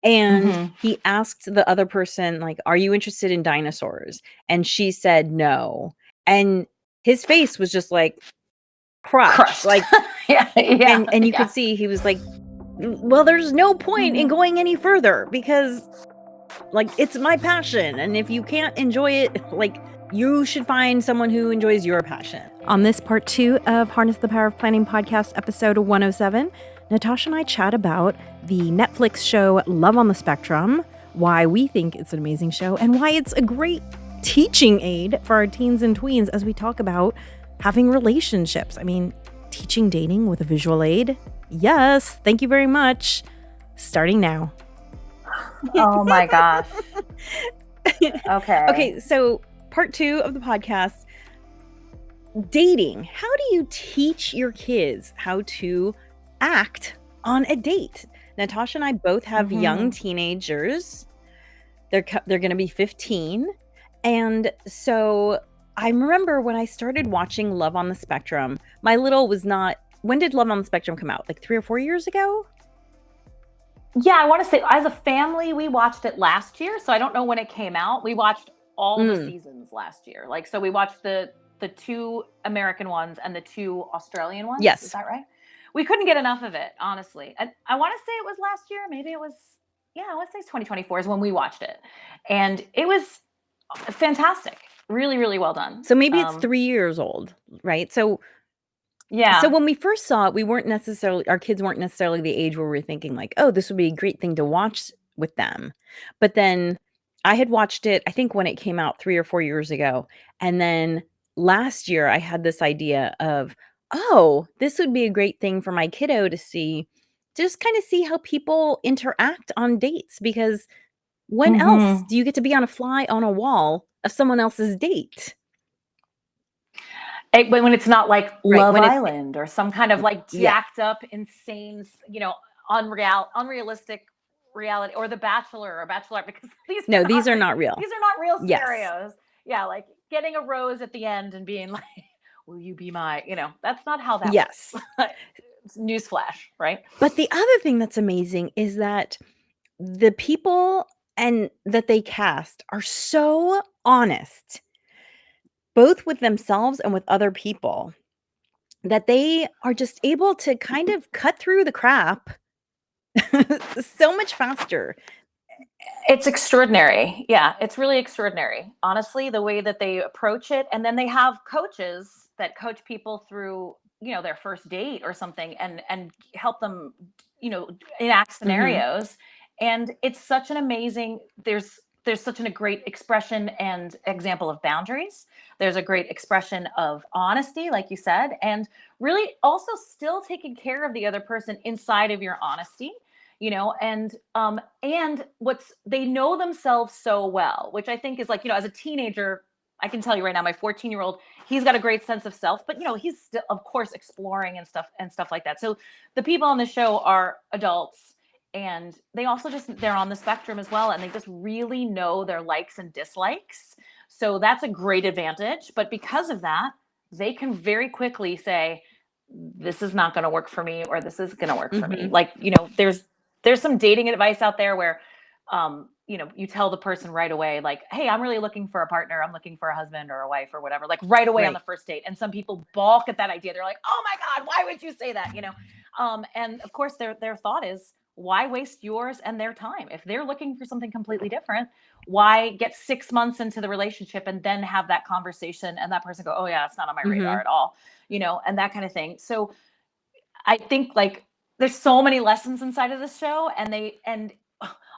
And Mhm. he asked the other person, like, "Are you interested in dinosaurs?" And she said, "No." And his face was just like crushed. Crushed. Like, Yeah, yeah, and you yeah. could see he was like, well, there's no point in going any further because, like, it's my passion. And if you can't enjoy it, like, you should find someone who enjoys your passion. On this part 2 of Harness the Power of Planning podcast, episode 107, Natascha and I chat about the Netflix show Love on the Spectrum, why we think it's an amazing show, and why it's a great teaching aid for our teens and tweens as we talk about having relationships. I mean, teaching dating with a visual aid? Yes, thank you very much. Starting now. Oh my gosh. Okay. Okay, so part 2 of the podcast, dating. How do you teach your kids how to act on a date? Natascha and I both have young teenagers. They're going to be 15. And so I remember when I started watching Love on the Spectrum, my little was not. When did Love on the Spectrum come out? Like 3 or 4 years ago? Yeah, I want to say as a family, we watched it last year. So I don't know when it came out. We watched all the seasons last year. Like, so we watched the 2 American ones and the 2 Australian ones. Yes. Is that right? We couldn't get enough of it, honestly. I want to say it was last year. Maybe it was, yeah, let's say it's 2024 is when we watched it. And it was fantastic. Really, really well done. So maybe it's 3 years old, right? So yeah. So when we first saw it, our kids weren't necessarily the age where we were thinking like, oh, this would be a great thing to watch with them. But then I had watched it, I think when it came out 3 or 4 years ago. And then last year I had this idea of, oh, this would be a great thing for my kiddo to see, just kind of see how people interact on dates. Because when else do you get to be on a fly on a wall of someone else's date? When it's not like Right, Love when Island or some kind of like Yeah. jacked up, insane, unrealistic reality, or The Bachelor or Bachelorette, because these are not real. These are not real Yes. scenarios. Yeah, like getting a rose at the end and being like, "Will you be my?" That's not how that Yes. works. Newsflash, right? But the other thing that's amazing is that the people and that they cast are so honest, both with themselves and with other people, that they are just able to kind of cut through the crap so much faster. It's extraordinary. Yeah, it's really extraordinary. Honestly, the way that they approach it. And then they have coaches that coach people through, their first date or something, and help them, enact scenarios. And it's such an amazing, there's such a great expression and example of boundaries. There's a great expression of honesty, like you said, and really also still taking care of the other person inside of your honesty. And they know themselves so well, which I think is like, as a teenager, I can tell you right now, my 14-year-old, he's got a great sense of self, but he's still, of course, exploring and stuff like that. So the people on the show are adults, and they also they're on the spectrum as well, and they just really know their likes and dislikes. So that's a great advantage. But because of that, they can very quickly say, this is not going to work for me, or this is going to work for me. Like, there's some dating advice out there where, you tell the person right away, like, hey, I'm really looking for a partner. I'm looking for a husband or a wife or whatever, like right away on the first date. And some people balk at that idea. They're like, oh my God, why would you say that? And of course their thought is, why waste yours and their time? If they're looking for something completely different, why get 6 months into the relationship and then have that conversation and that person go, oh yeah, it's not on my radar at all, and that kind of thing. So I think like there's so many lessons inside of this show, and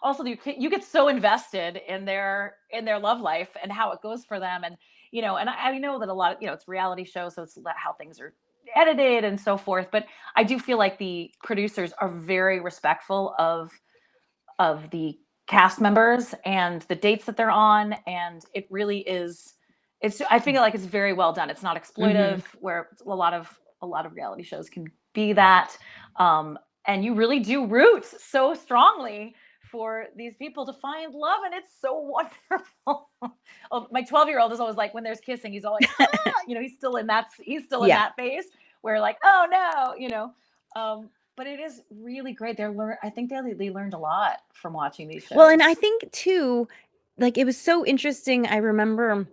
also you get so invested in their love life and how it goes for them. And, and I know that a lot of, it's reality shows, so it's how things are edited and so forth. But I do feel like the producers are very respectful of the cast members and the dates that they're on. And it really is, I feel like it's very well done. It's not exploitive, where a lot of reality shows can be that. And you really do root so strongly for these people to find love, and it's so wonderful. My 12-year-old is always like, when there's kissing, he's always he's still in that phase where like, oh no, but it is really great. I think they learned a lot from watching these Well, and I shows. think too, like, it was so interesting. I remember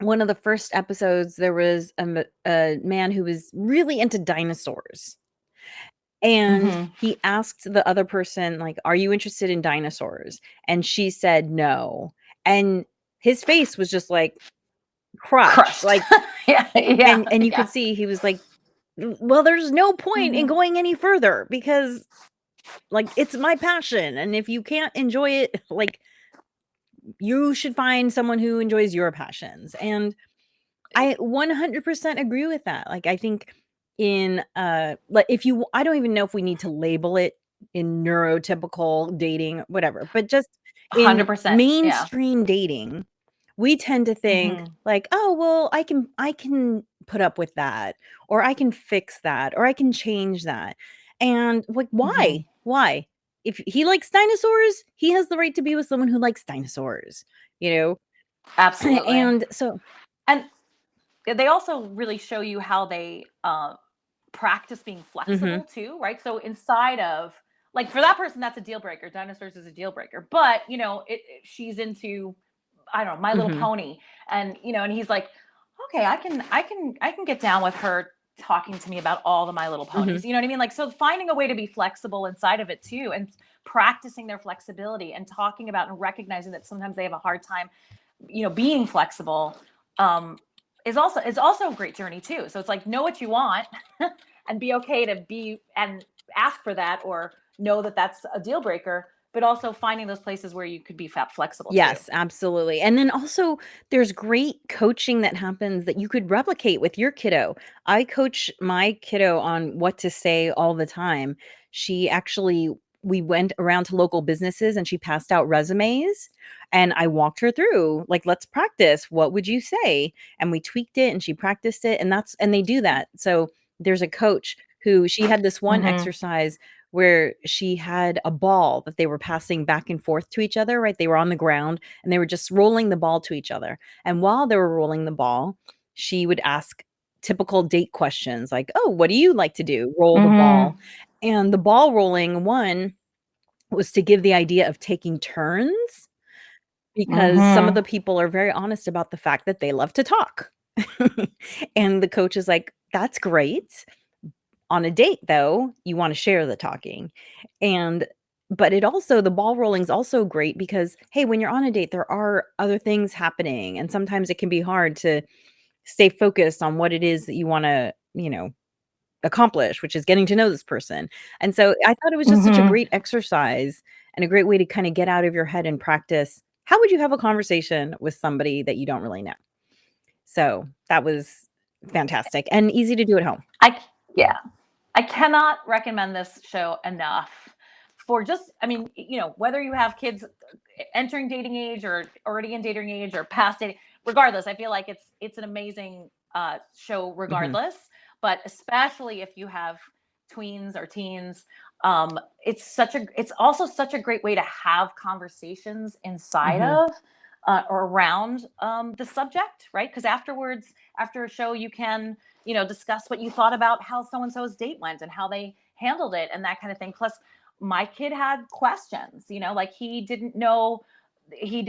one of the first episodes, there was a man who was really into dinosaurs, and Mhm. he asked the other person, like, "Are you interested in dinosaurs?" And she said, "No." And his face was just, like, crushed, Crushed. like, Yeah, yeah, and you yeah. could see he was like, Well, there's no point in Mhm. going any further because, like, it's my passion, and if you can't enjoy it, like, you should find someone who enjoys your passions." And I 100% agree with that. Like, I think in, like, if you I don't even know if we need to label it in neurotypical dating, whatever, but just in 100%. Yeah. mainstream dating, we tend to think Mhm. like, "Oh, well, I can put up with that, or I can fix that, or I can change that." And, like, Mhm. why? Why? If he likes dinosaurs, he has the right to be with someone who likes dinosaurs, you know? Absolutely. And so And they also really show you how they practice being Mhm, flexible too, right? So inside of, like, for that person, that's a deal breaker. Dinosaurs is a deal breaker, but she's into, I don't know, My Little mhm, Pony, and and he's like, okay, I can get down with her talking to me about all the My Little mhm. Ponies. You know what I mean? Like, so finding a way to be flexible inside of it too, and practicing their flexibility and talking about and recognizing that sometimes they have a hard time, being flexible, um, is also a great journey too. So it's like, know what you want and be okay to be and ask for that, or know that that's a deal breaker, but also finding those places where you could be flexible too. Yes, absolutely. And then also there's great coaching that happens that you could replicate with your kiddo. I coach my kiddo on what to say all the time. She actually We went around to local businesses and she passed out resumes, and I walked her through, like, let's practice. What would you say? And we tweaked it and she practiced it, and they do that. So there's a coach who she had this one Mm-hmm. exercise where she had a ball that they were passing back and forth to each other, right? They were on the ground and they were just rolling the ball to each other. And while they were rolling the ball, she would ask typical date questions like, "Oh, what do you like to do?" Roll the ball. Mm-hmm. And the ball rolling one was to give the idea of taking turns, because some of Mm-hmm. the people are very honest about the fact that they love to talk. And the coach is like, "That's great. On a date, though, you wanna share the talking." And but it also the ball rolling's also great because, hey, when you're on a date, there are other things happening, and sometimes it can be hard to stay focused on what it is that you wanna, accomplish, which is getting to know this person. And so I thought it was just such a Mm-hmm. great exercise and a great way to kinda get out of your head and practice how would you have a conversation with somebody that you don't really know? So, that was fantastic and easy to do at home. I Yeah, I cannot recommend this show enough. For just, I mean, whether you have kids entering dating age or already in dating age or past dating, regardless, I feel like it's an amazing show Mhm, regardless. But especially if you have tweens or teens, it's also such a great way to have conversations inside mhm, of, or around, the subject, right? Because afterwards, after a show, you can, discuss what you thought about how so and so's date went and how they handled it and that kind of thing. Plus, my kid had questions, like he didn't know. He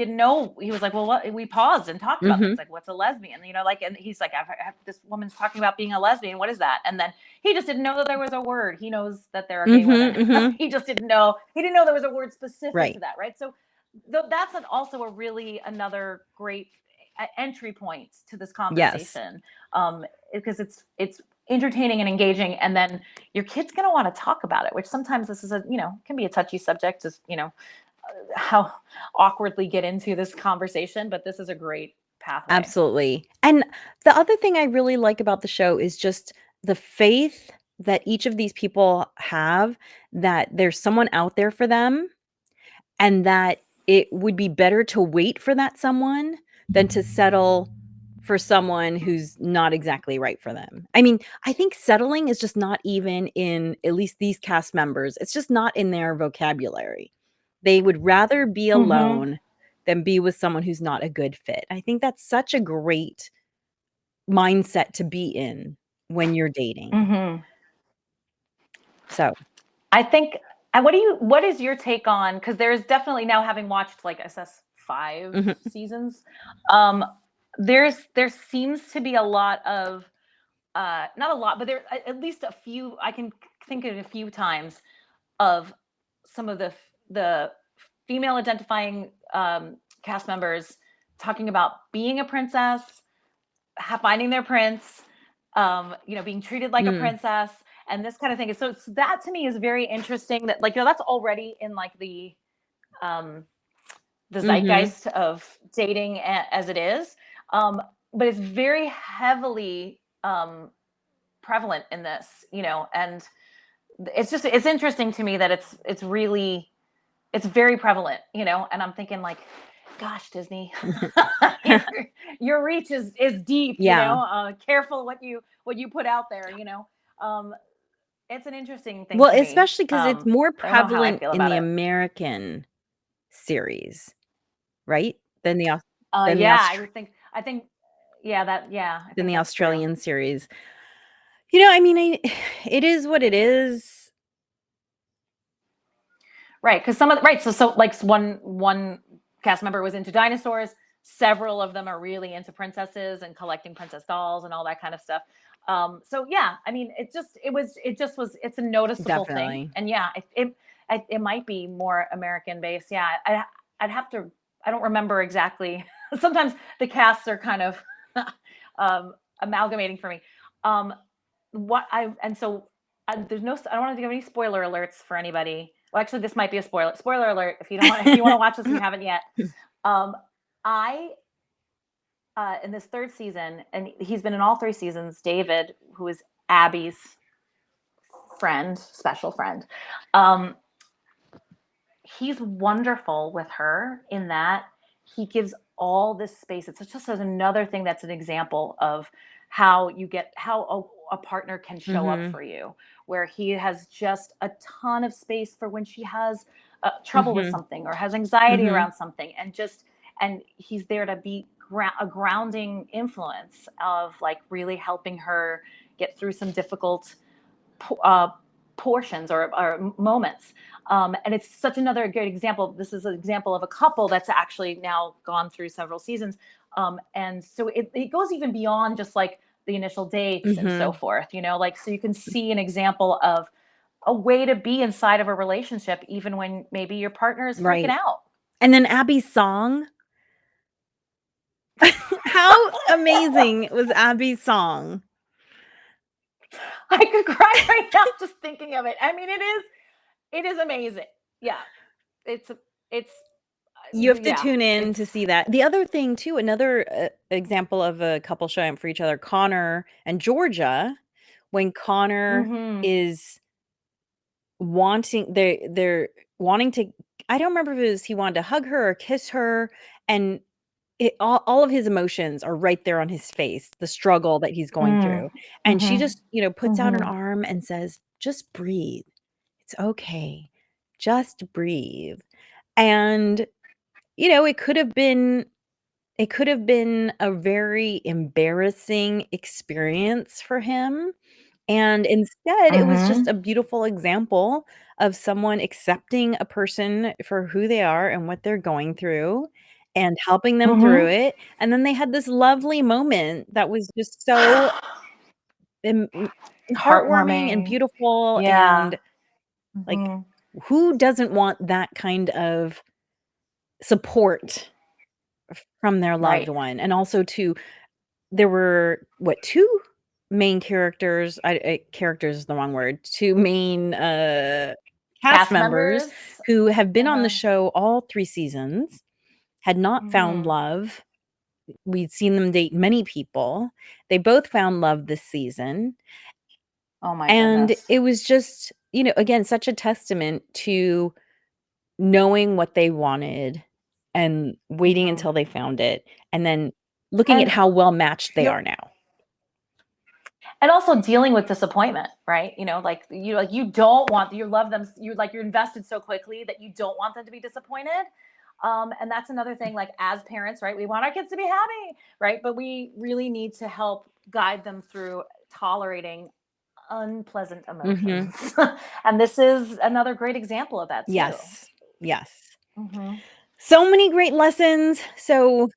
was like, well, what? We paused and talked about things mhm. like, what's a lesbian? Like, and he's like, this woman's talking about being a lesbian. What is that? And then he just didn't know that there was a word. He knows that there are gay Mhm, women. mhm. He just didn't know. He didn't know there was a word specific to Right. that, right? So that's also a really another great entry point to this Yes. conversation, because it's entertaining and engaging, and then your kid's going to want to talk about it, which sometimes this is can be a touchy subject, just how awkwardly get into this conversation, but this is a great pathway. Absolutely. And the other thing I really like about the show is just the faith that each of these people have that there's someone out there for them, and that it would be better to wait for that someone than to settle for someone who's not exactly right for them. I mean, I think settling is just not even in at least these cast members, it's just not in their vocabulary. They would rather be Mm-hmm. alone than be with someone who's not a good fit. I think that's such a great mindset to be in when you're dating. Mm-hmm. So I think. And what is your take on? Because there's definitely now, having watched like I says 5 Mhm. seasons, um, there seems to be a lot of not a lot, but there at least a few. I can think of a few times of some of the female identifying cast members talking about being a princess, finding their prince, being treated like a Mm. princess, and this kind of thing. So that to me is very interesting. That that's already in like um, the Mhm. zeitgeist of dating as it is, but it's very heavily prevalent in this, and it's interesting to me that it's really it's very prevalent, and I'm thinking like, gosh, Disney, your, your reach is deep, Yeah. careful what you put out there, um, it's an interesting thing Well, to me. especially because it's more I don't know how I prevalent feel in about the it. American series, right? Than the Aus than the Yeah, Austra I think, yeah, I than think the that's true. Australian series. I mean, it is what it is. Right, because some of the, right, so like one cast member was into dinosaurs. Several of them are really into princesses and collecting princess dolls and all that kind of stuff. So yeah, I mean, it's a noticeable thing, Definitely. and yeah, it might be more American based. Yeah, I'd have to. I don't remember exactly. Sometimes the casts are kind of amalgamating for me. Um, what I and so there's no. I don't want to give any spoiler alerts for anybody. Well, actually, this might be a spoiler alert if you don't if you want to watch this and you haven't yet. Um, I in this third season, and he's been in all 3 seasons. David, who is Abby's friend, special friend, um, he's wonderful with her in that he gives all this space. It's just another thing that's an example of how a partner can show up Mhm. for you, where he has just a ton of space for when she has trouble with Mhm. something or has anxiety Mhm. around something, and he's there to be a grounding influence of like really helping her get through some difficult uh, portions or moments. And it's such another good example. This is an example of a couple that's actually now gone through several seasons. And so it goes even beyond just like the initial dates and so Mhm. forth, like, so you can see an example of a way to be inside of a relationship, even when maybe your partner is freaking Right. out. And then Abby's song. How amazing was Abby's song? I could cry right now just thinking of it. I mean, it is amazing. Yeah. It's, it's, You have to yeah, tune in it's, to see that. The other thing too, another, example of a couple showing up for each other, Connor and Georgia, when Connor mm-hmm, is they're wanting to I don't remember if it was he wanted to hug her or kiss her, and all of his emotions are right there on his face, the struggle that he's going through, and she mm-hmm, just, puts out an mm-hmm. arm and says, "Just breathe. It's okay. Just breathe." And, it could have been a very embarrassing experience for him, and instead, it was just Mhm. a beautiful example of someone accepting a person for who they are and what they're going through and helping them through Mhm. it, and then they had this lovely moment that was just so em m heartwarming and Heartwarming. beautiful, Yeah. and, like, Mhm. who doesn't want that kind of support from their loved Right. one? And also to there were, what, 2 main characters characters is the wrong word, 2 main, cast Cast members members. who have been on the Uh-huh. show all 3 seasons, had not found Mhm. love. We'd seen them date many people. They both found love this season, Oh my and goodness. it was just, again, such a testament to knowing what they wanted and waiting Mhm. until they found it, and then looking at And how well matched they feel are now. and also dealing with disappointment, right? Like you don't want you love them, you're invested so quickly that you don't want them to be disappointed. And that's another thing, like as parents, right? We want our kids to be happy, right? But we really need to help guide them through tolerating unpleasant Mhm. emotions. And this is another great example of that too. Yes. Yes. Mhm. So many great lessons. So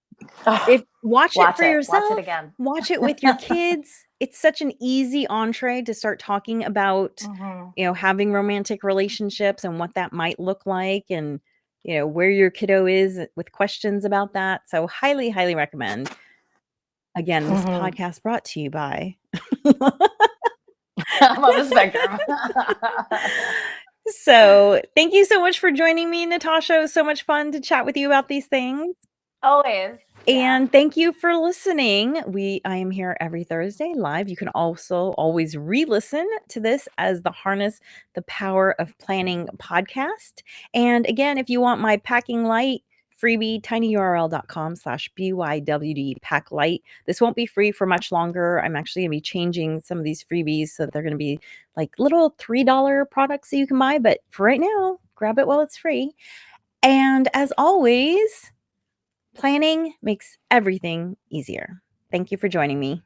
if Oh, watch it watch for it. Watch it yourself, again. watch it with your kids. It's such an easy entree to start talking about, Mhm. having romantic relationships and what that might look like, and, where your kiddo is with questions about that. So highly, highly recommend. Again, this Mhm. podcast brought to you by. I'm on the spectrum. So thank you so much for joining me, Natasha. It was so much fun to chat with you about these things. Always. Yeah. And thank you for listening. I am here every Thursday live. You can also always re-listen to this as the Harness the Power of Planning podcast. And again, if you want my packing light freebie, tinyurl.com/BYWD pack light. This won't be free for much longer. I'm actually going to be changing some of these freebies so that they're going to be like little $3 products that you can buy. But for right now, grab it while it's free. And as always, planning makes everything easier. Thank you for joining me.